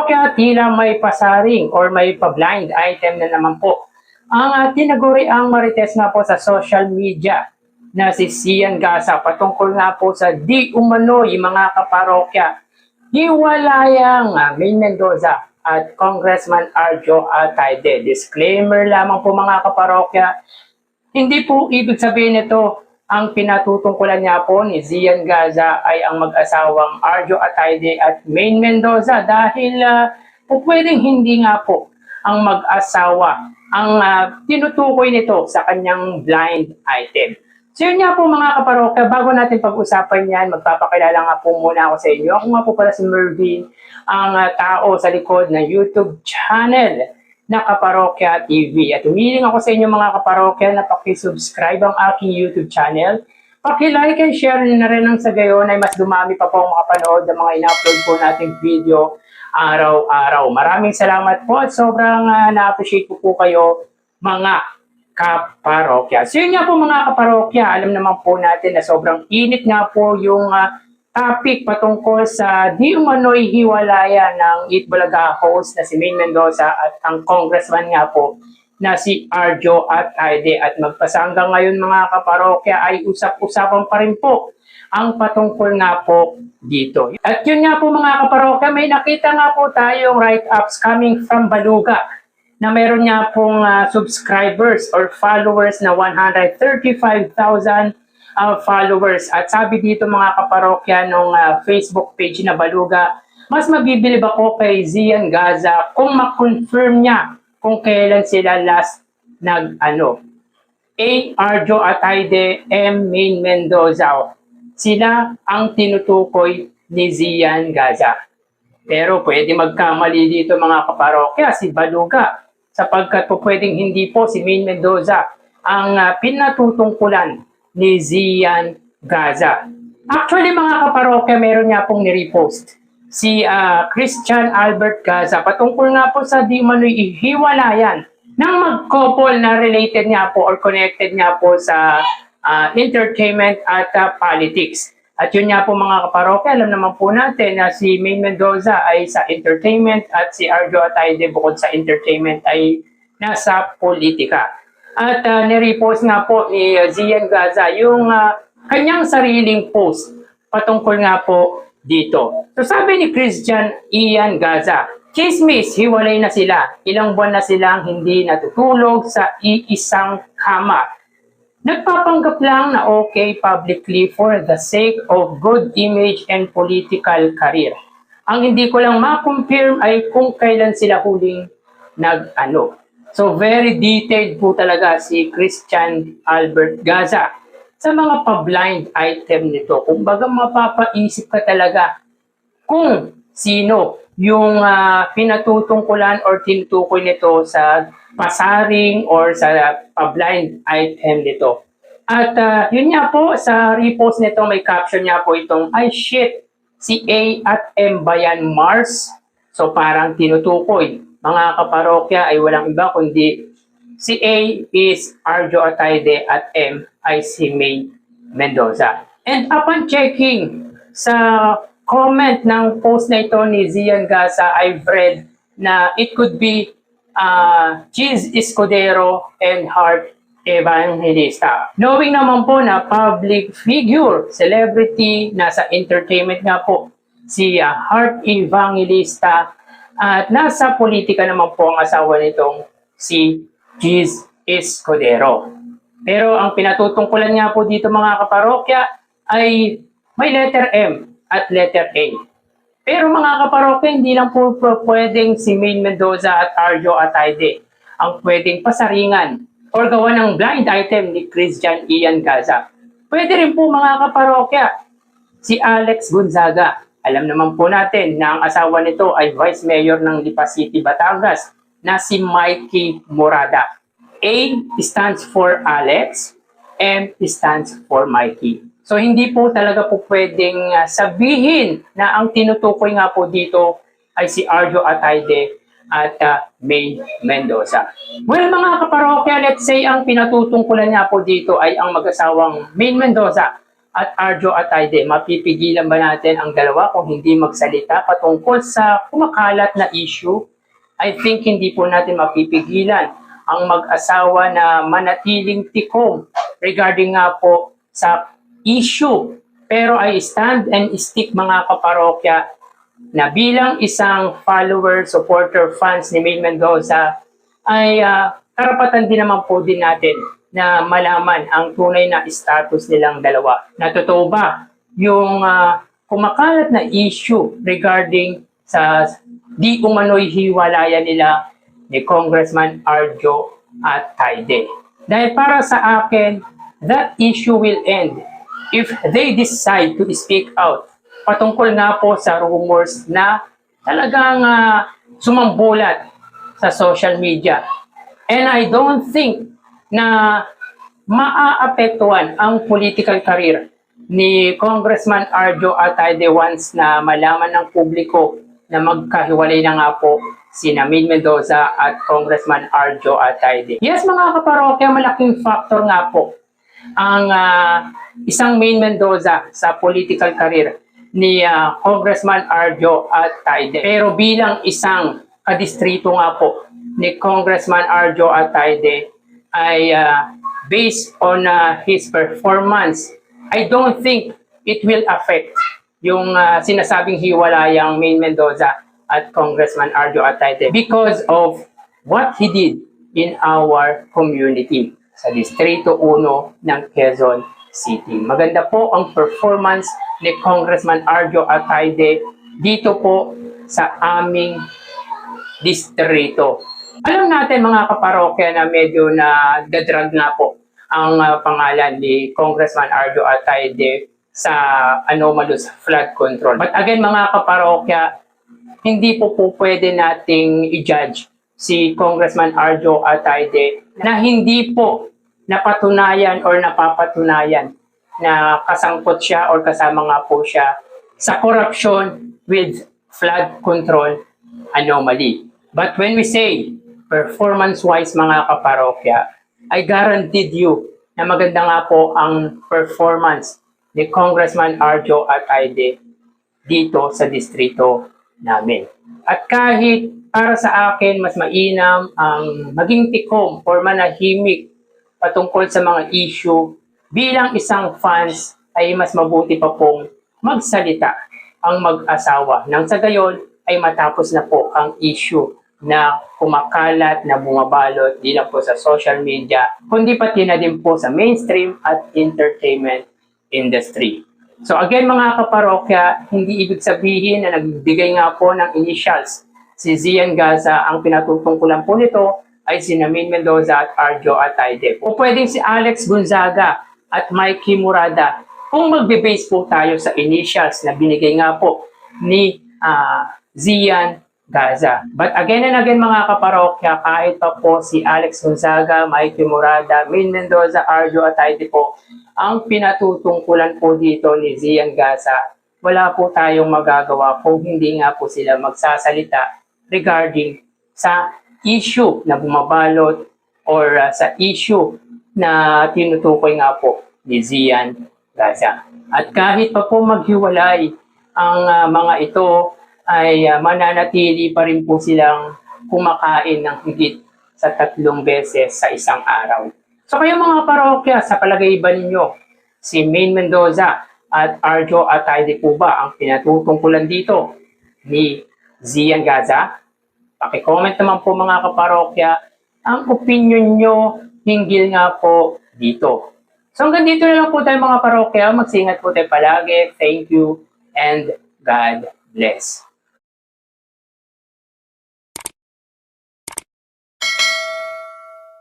kaparokya, tila may pasaring or may pa-blind item na naman po ang tinaguri ang marites nga po sa social media na si Sian Gaza patungkol nga po sa di umano'y mga kaparokya. Hiwalayang Maine Mendoza at Congressman Arjo Ataide. Disclaimer lamang po mga kaparokya, hindi po ibig sabihin nito ang pinatutungkulan niya po ni Sian Gaza ay ang mag-asawang Arjo Ataide at Maine Mendoza dahil pwedeng hindi nga po ang mag-asawa ang tinutukoy nito sa kanyang blind item. So yun nga po mga kaparokya, bago natin pag-usapan yan, magpapakilala nga po muna ako sa inyo. Ako nga po pala si Mervin, ang tao sa likod ng YouTube channel na Kaparokya TV. At humiling ako sa inyo mga kaparokya na paki-subscribe ang aking YouTube channel. Paki-like and share na rin ng sa gayon ay mas dumami pa po ang makapanood ng mga ina-upload po nating video araw-araw. Maraming salamat po at sobrang na-appreciate po kayo mga kaparokya. So yun nga po mga kaparokya, alam naman po natin na sobrang init nga po yung topic patungkol sa di umano'y hiwalaya ng Itbulaga host na si Maine Mendoza at ang congressman nga po na si Arjo Ataide. At magpasa hanggang ngayon mga kaparokya ay usap-usapan pa rin po ang patungkol nga po dito. At yun nga po mga kaparokya, may nakita nga po tayong write-ups coming from Baluga na meron nga pong subscribers or followers na 135,000 followers. At sabi dito mga kaparokya nung Facebook page na Baluga, mas mabibilib ako kay Sian Gaza kung ma-confirm niya kung kailan sila last nag-ano. A. Arjo Ataide, M. Maine Mendoza. Sila ang tinutukoy ni Sian Gaza. Pero pwede magkamali dito mga kaparokya si Baluga sapagkat po pwedeng hindi po si Maine Mendoza ang pinatutungkulan ni Sian Gaza. Actually mga kaparokya, meron nga pong nirepost si Christian Albert Gaza patungkol nga po sa di umano'y hiwalayan ng mag-couple na related nga po or connected nga po sa entertainment at politics. At yun nga po mga kaparokya, alam naman po natin na si Maine Mendoza ay sa entertainment at si Arjo Ataide bukod sa entertainment ay nasa politika. At nirepost nga po ni Sian Gaza yung kanyang sariling post patungkol nga po dito. So sabi ni Christian Ian Gaza, "Chismis, hiwalay na sila. Ilang buwan na silang hindi natutulog sa iisang kama. Nagpapanggap lang na okay publicly for the sake of good image and political career. Ang hindi ko lang ma-confirm ay kung kailan sila huling nag-ano." So very detailed po talaga si Christian Albert Gaza sa mga pa-blind item nito. Kung baga mapapaisip ka talaga kung sino yung pinatutungkulan or tinutukoy nito sa pasaring or sa pa-blind item nito. At yun nga po, sa repost nito may caption nga po itong, "Ay shit, si A at M ba yan Mars?" So parang tinutukoy, mga kaparokya, ay walang iba kundi si A is Arjo Ataide at M ay si Maine Mendoza. And upon checking sa comment ng post na ito ni Sian Gaza, I've read na it could be Cheese Escudero and Heart Evangelista. Knowing naman po na public figure, celebrity, nasa entertainment nga po si Heart Evangelista at nasa politika naman po ang asawa nitong si Cheese Escudero. Pero ang pinatutungkulan nga po dito mga kaparokya ay may letter M at letter A. Pero mga kaparokya, hindi lang po pwedeng si Maine Mendoza at Arjo Ataide ang pwedeng pasaringan or gawa ng blind item ni Christian Ian Gaza. Pwede rin po mga kaparokya si Alex Gonzaga. Alam naman po natin na ang asawa nito ay Vice Mayor ng Lipa City, Batangas na si Mikey Morada. A stands for Alex, M stands for Mikey. So hindi po talaga po pwedeng sabihin na ang tinutukoy nga po dito ay si Arjo Ataide at Maine Mendoza. Well mga kaparokya, let's say ang pinatutungkulan nga po dito ay ang mag-asawang Maine Mendoza at Arjo Atayde. Mapipigilan ba natin ang dalawa kung hindi magsalita patungkol sa kumakalat na issue? I think hindi po natin mapipigilan ang mag-asawa na manatiling tikom regarding nga po sa issue. Pero I stand and stick mga kaparokya na bilang isang follower, supporter, fans ni Maine Mendoza ay karapatan din naman po din natin na malaman ang tunay na status nilang dalawa. Na totoo ba yung kumakalat na issue regarding sa di umano'y hiwalayan nila ni Congressman Arjo Atayde. Dahil para sa akin, that issue will end if they decide to speak out patungkol nga po sa rumors na talagang sumambulat sa social media. And I don't think na maaapektuhan ang political career ni Congressman Arjo Atayde once na malaman ng publiko na magkahiwalay na nga po si Maine Mendoza at Congressman Arjo Atayde. Yes mga kaparokya, malaking factor nga po ang isang Maine Mendoza sa political career ni Congressman Arjo Atayde. Pero bilang isang kadistrito nga po ni Congressman Arjo Atayde ay based on his performance, I don't think it will affect yung sinasabing hiwalayang Maine Mendoza at Congressman Arjo Atayde because of what he did in our community sa Distrito 1 ng Quezon City. Maganda po ang performance ni Congressman Arjo Atayde dito po sa aming distrito. Alam natin mga kaparokya na medyo na-drag na po ang pangalan ni Congressman Arjo Atayde sa anomalous flood control. But again mga kaparokya, hindi po pwede nating i-judge si Congressman Arjo Atayde na hindi po napatunayan or napapatunayan na kasangkot siya or kasama nga po siya sa corruption with flood control anomaly. But when we say performance-wise mga kaparokya, I guaranteed you na maganda nga po ang performance ni Congressman Arjo Atayde dito sa distrito namin. At kahit para sa akin mas mainam ang maging tikom or manahimik patungkol sa mga issue, bilang isang fans ay mas mabuti pa pong magsalita ang mag-asawa nang sa gayon ay matapos na po ang issue na kumakalat, na bumabalot di lang po sa social media, kundi pati na din po sa mainstream at entertainment industry. So again mga kaparokya, hindi ibig sabihin na nagbigay nga po ng initials si Zian Gaza. Ang pinatutungkulan po nito ay si Maine Mendoza at Arjo Atayde. O pwedeng si Alex Gonzaga at Mikey Murada kung magbe-base po tayo sa initials na binigay nga po ni Zian Gaza. But again and again mga kaparokya, kahit pa po si Alex Gonzaga, Mikey Murada, Maine Mendoza, Arjo Atayde po, ang pinatutungkulan po dito ni Zian Gaza, wala po tayong magagawa kung hindi nga po sila magsasalita regarding sa issue na bumabalot or sa issue na tinutukoy nga po ni Zian Gaza. At kahit pa po maghiwalay ang mga ito, ay mananatili pa rin po silang kumakain ng higit sa 3 beses sa isang araw. So kayo mga parokya, sa palagay ba ninyo, si Maine Mendoza at Arjo Atayde po ba ang pinatutungkulan dito ni Zian Gaza? Paki-comment naman po mga kaparokya ang opinion nyo hinggil nga po dito. So hanggang dito na lang po tayo mga parokya. Magsingat po tayo palagi. Thank you and God bless.